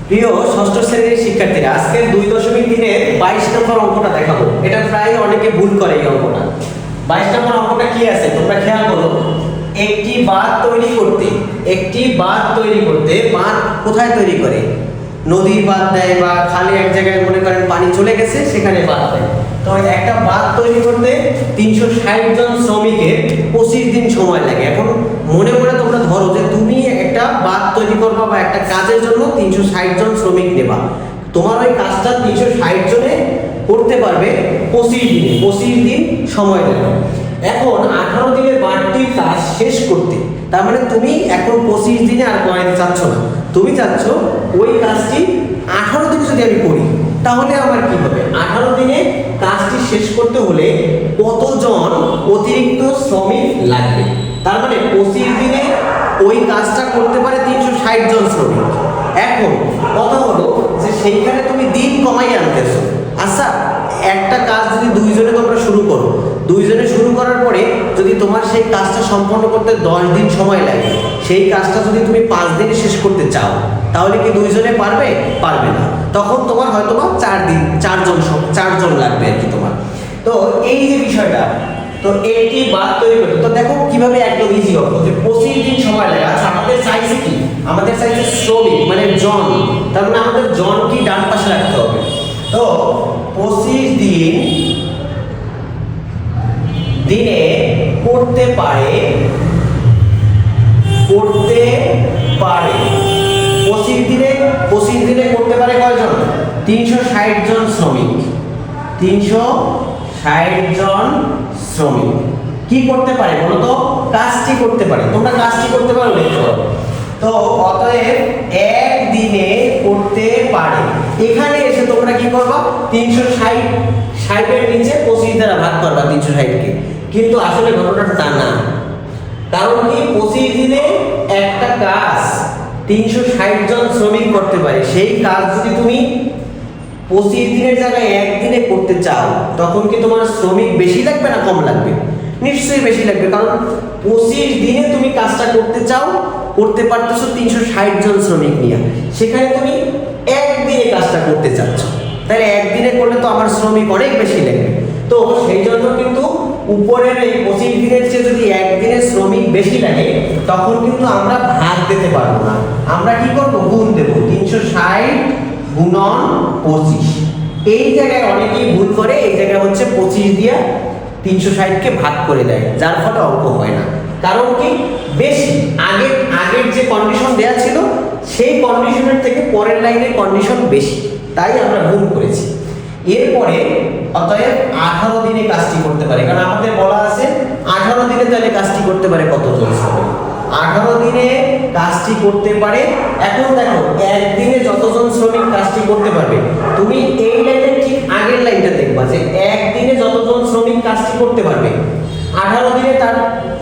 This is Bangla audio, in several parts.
প্রিয় ষষ্ঠ শ্রেণীর শিক্ষার্থীরা, আজকের 2.3-এর 22 নম্বর অঙ্কটা দেখাবো। এটা প্রায় অনেকে ভুল করে এই অঙ্কটা। 22 নম্বর অঙ্কটা কি আছে তোমরা খেয়াল করো। একটি বাঁধ তৈরি করতে বাঁধ কোথায় তৈরি করে? নদীর বাঁধ দেয় বা খালি এক জায়গায় মনে করেন পানি চলে গেছে সেখানে বাঁধ দেয়। তো একটা বাঁধ তৈরি করতে 360 জন শ্রমিকের 25 দিন সময় লাগে। এখন মনে মনে তোমরা ধরো যে তুমি একটা বাঁধ তৈরি করবা বা একটা কাজের জন্য 360 জন শ্রমিক নেবা। তোমার ওই কাজটা 360 জনে করতে পারবে 25 দিন সময় দেবে। এখন 18 দিনের বাড়তির কাজ শেষ করতে, তার মানে তুমি এখন 25 দিনে আর করাইতে চাচ্ছ না, তুমি চাচ্ছ ওই কাজটি 18 দিনে যদি আমি করি তাহলে আমার কি হবে? 18 দিনে কাজটি শেষ করতে হলে কতজন অতিরিক্ত শ্রমিক লাগবে? তার মানে 25 দিনে ওই কাজটা করতে পারে 360 জন শ্রমিক। এখন কথা হলো যে সেইখানে তুমি দিন কমাই আনতেছো। আচ্ছা, একটা কাজ যদি 2 জনে তোমরা শুরু করো, 2 জনে শুরু করার পরে যদি তোমার সেই কাজটা সম্পন্ন করতে 10 দিন সময় লাগে, সেই কাজটা যদি তুমি 5 দিনে শেষ করতে চাও তাহলে কি 2 জনে পারবে? পারবে না। তখন তোমার হয়তো 4 জন লাগবে আর কি তোমার। তো এই যে বিষয়টা, তো একটি বাঁধ তৈরি করতে, তো দেখো কিভাবে একদম ইজি হবে যে 25 দিন সময় লাগে। আচ্ছা, আমাদের চাইছে কি? আমাদের চাইছে শ্রমিক মানে জন, তার মানে আমাদের জন কি ডান পাশে রাখতে হবে। তো 25 দিনে করতে পারে 25 দিনে করতে পারে কয়জন? 360 জন শ্রমিক। 360 জন শ্রমিক কি করতে পারে বলো তো? কাজটি করতে পারে। তোমরা কাজটি করতে পারো দেখো। তো অতএব একদিনে করতে পারে। এখানে এসে তোমরা কি করবা? 360 এর নিচে 25 দ্বারা ভাগ করবা 360 কে। কিন্তু আসলে ঘটনাটা তা না। কারণ কি 25 দিনে একটা কাজ 360 জন শ্রমিক করতে পারে। সেই কাজ যদি তুমি 25 দিনের জায়গায় একদিনে করতে চাও তখন কি তোমার শ্রমিক বেশি লাগবে না কম লাগবে? নিশ্চয়ই বেশি লাগবে। কারণ 25 দিনে তুমি কাজটা করতে চাও, করতে পারতেছো 360 জন শ্রমিক নিয়ে, সেখানে তুমি একদিনে কাজটা করতে চাচ্ছ, তাহলে একদিনে করলে তো আমার শ্রমিক অনেক বেশি লাগবে। তো সেই জন্য কিন্তু উপরের এই 25 দিনের চেয়ে যদি একদিনে শ্রমিক বেশি লাগে তখন কিন্তু আমরা ভাগ দিতে পারবো না। আমরা কি করবো? গুণ দেবো। 360 গুণন 25। এই জায়গায় অনেকেই ভুল করে, এই জায়গায় হচ্ছে 25 দিয়ে 360 কে ভাগ করে দেয়, যার ফলে অঙ্ক হয় না। কারণ কি? বেশি আগের যে কন্ডিশন দেয়া ছিল সেই কন্ডিশনের থেকে পরের লাইনের কন্ডিশন বেশি, তাই আমরা ভুল করেছি। এরপরে অতএব 18 দিনে কাজটি করতে পারে, কারণ আমাদের বলা আছে 18 দিনে তাহলে কাজটি করতে পারে কতজন শ্রমিক? 18 দিনে কাজটি করতে পারে। এখন দেখো একদিনে যতজন শ্রমিক কাজটি করতে পারবে, তুমি এই লাইনের ঠিক আগের লাইনটা দেখবা যে একদিনে যতজন শ্রমিক কাজটি করতে পারবে 18 দিনে তার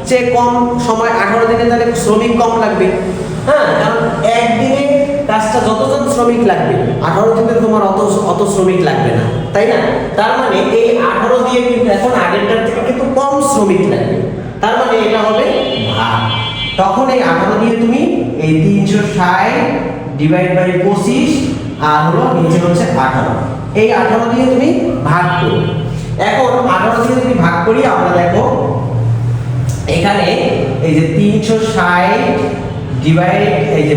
চেয়ে কম সময়, 18 দিনে তাহলে শ্রমিক কম লাগবে। হ্যাঁ, কারণ একদিনে কাজটা যতজন শ্রমিক লাগবে 18 দিনে তোমার অত শ্রমিক লাগবে না, তাই না? তার মানে এই 18 দিয়ে কিন্তু এখন আগেরটার থেকে কিন্তু কম শ্রমিক লাগবে, তার মানে এটা হবে ভাগ। তখন এই 18 দিয়ে তুমি এই 360 ডিভাইড বাই 25 আর হলো নিচে হচ্ছে 18, এই 18 দিয়ে তুমি ভাগ করো। এখন 18 দিয়ে যদি ভাগ করি আমরা দেখো এখানে এই যে 360 ডিভাইড এই যে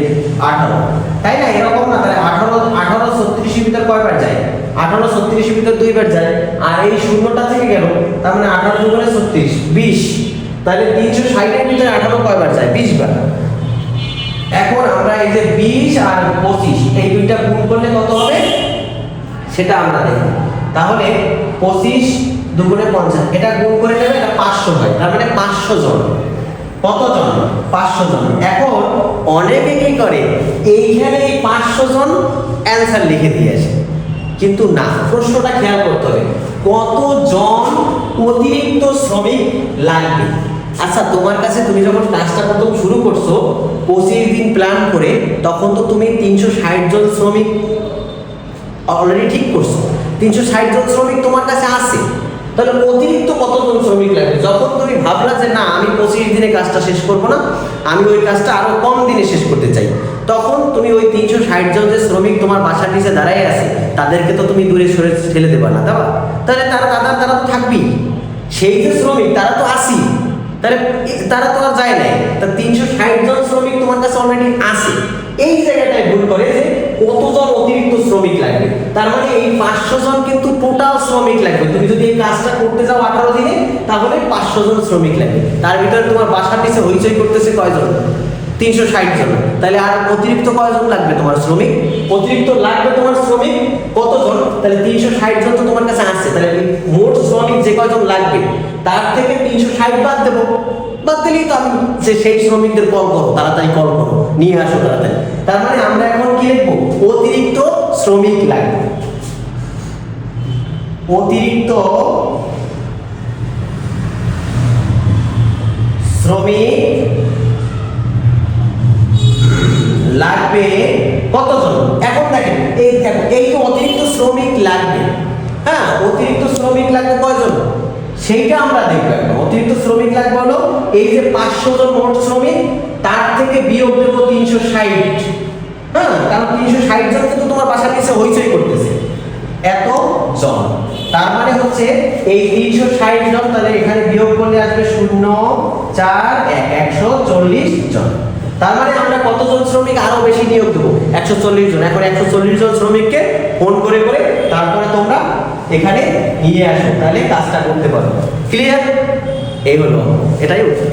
18, তাই না? এরকম না, তাহলে 18 36 এর ভিতর কয়বার যায়? 18 36 এর ভিতর 2 বার যায়, আর এই শূন্যটা থেকে গেল, তার মানে 18 × 36 20, তাহলে 360 এর ভিতরে 18 কয়বার যায়? 20 বার। এখন আমরা এই যে 20 আর 25 এই দুইটা গুণ করলে কত হবে সেটা আমরা দেখব। তাহলে 25 দুগুণে 50, এটা গুণ করে নেবে, এটা 500 হয়, তার মানে 500 জন। কতজন? 500 জন। এখন অনেকে কি করে এইখানে এই 500 জন অ্যানসার লিখে দিয়ে আসে, কিন্তু না, প্রশ্নটা খেয়াল করতে হবে কতজন অতিরিক্ত শ্রমিক লাগবে। আচ্ছা, তোমার কাছে তুমি যখন কাজটা প্রথম শুরু করছো 25 দিন প্ল্যান করে, তখন তো তুমি 360 জন শ্রমিক অলরেডি ঠিক করছো, 360 জন শ্রমিক তোমার কাছে আছে, তাহলে অতিরিক্ত কতজন শ্রমিক লাগবে? যখন তুমি ভাবলা যে না আমি 25 দিনে কাজটা শেষ করব না, আমি ওই কাজটা আরো কম দিনে শেষ করতে চাই, তখন তুমি ওই 360 জন যে শ্রমিক তোমার বাসার নিচে দাঁড়ায় আছে তাদেরকে তো তুমি দূরে সরে ঠেলে দেবা না, তাহলে তারা তো থাকবেই। সেই যে শ্রমিক তারা তো আসি, তাহলে তারা তো আর যায় নাই, তা 360 জন শ্রমিক তোমার কাছে অলরেডি আছে। এই জায়গাটায় ভুল করে যে কতজন অতিরিক্ত শ্রমিক লাগবে, তার মানে এই 500 জন কিন্তু টোটাল শ্রমিক লাগবে। তুমি যদি এই কাজটা করতে যাও 18 দিনে তাহলে 500 জন শ্রমিক লাগবে। তার ভিতরে তোমার বাসার নিচে হইচই করতেছে কয়জন? 360 জন। তাহলে আর অতিরিক্ত কয়জন লাগবে তোমার শ্রমিক? অতিরিক্ত লাগবে তোমার শ্রমিক কতজন? তাহলে 360 জন তো তোমার কাছে আছে, তাহলে মোট শ্রমিক যে কয়জন লাগবে তার থেকে 360 বাদ দেবো। বাদ দিলেই তো আমি যে সেই শ্রমিকদের কল করো, তাড়াতাড়ি কল করো, নিয়ে আসো তাড়াতাড়ি। তার মানে আমরা এখন কি লিখবো? অতিরিক্ত শ্রমিক লাগবে। অতিরিক্ত শ্রমিক লাগবে কতজন? এখন দেখেন এই যে অতিরিক্ত শ্রমিক লাগবে, হ্যাঁ অতিরিক্ত শ্রমিক লাগবে কয়জন সেইটা আমরা দেখব। এখন অতিরিক্ত শ্রমিক লাগবে হলো এই যে 500 জন মোট শ্রমিক, তার থেকে বিয়োগ দেব 360। হ্যাঁ, কারণ 360 জন কিন্তু তোমার বাসার নিচে হইচই করতেছে এত জন। তার মানে হচ্ছে এই 360 জন, তাহলে এখানে বিয়োগ করলে আসবে 0 4 1 140 জন। তার মানে আমরা কতজন শ্রমিক আরো বেশি নিয়োগ দেবো? 140 জন। এখন 140 জন শ্রমিককে ফোন করে করে তারপরে তোমরা এখানে নিয়ে আসো, তাহলে কাজটা করতে পারো। ক্লিয়ার? এই হলো, এটাই উত্তর।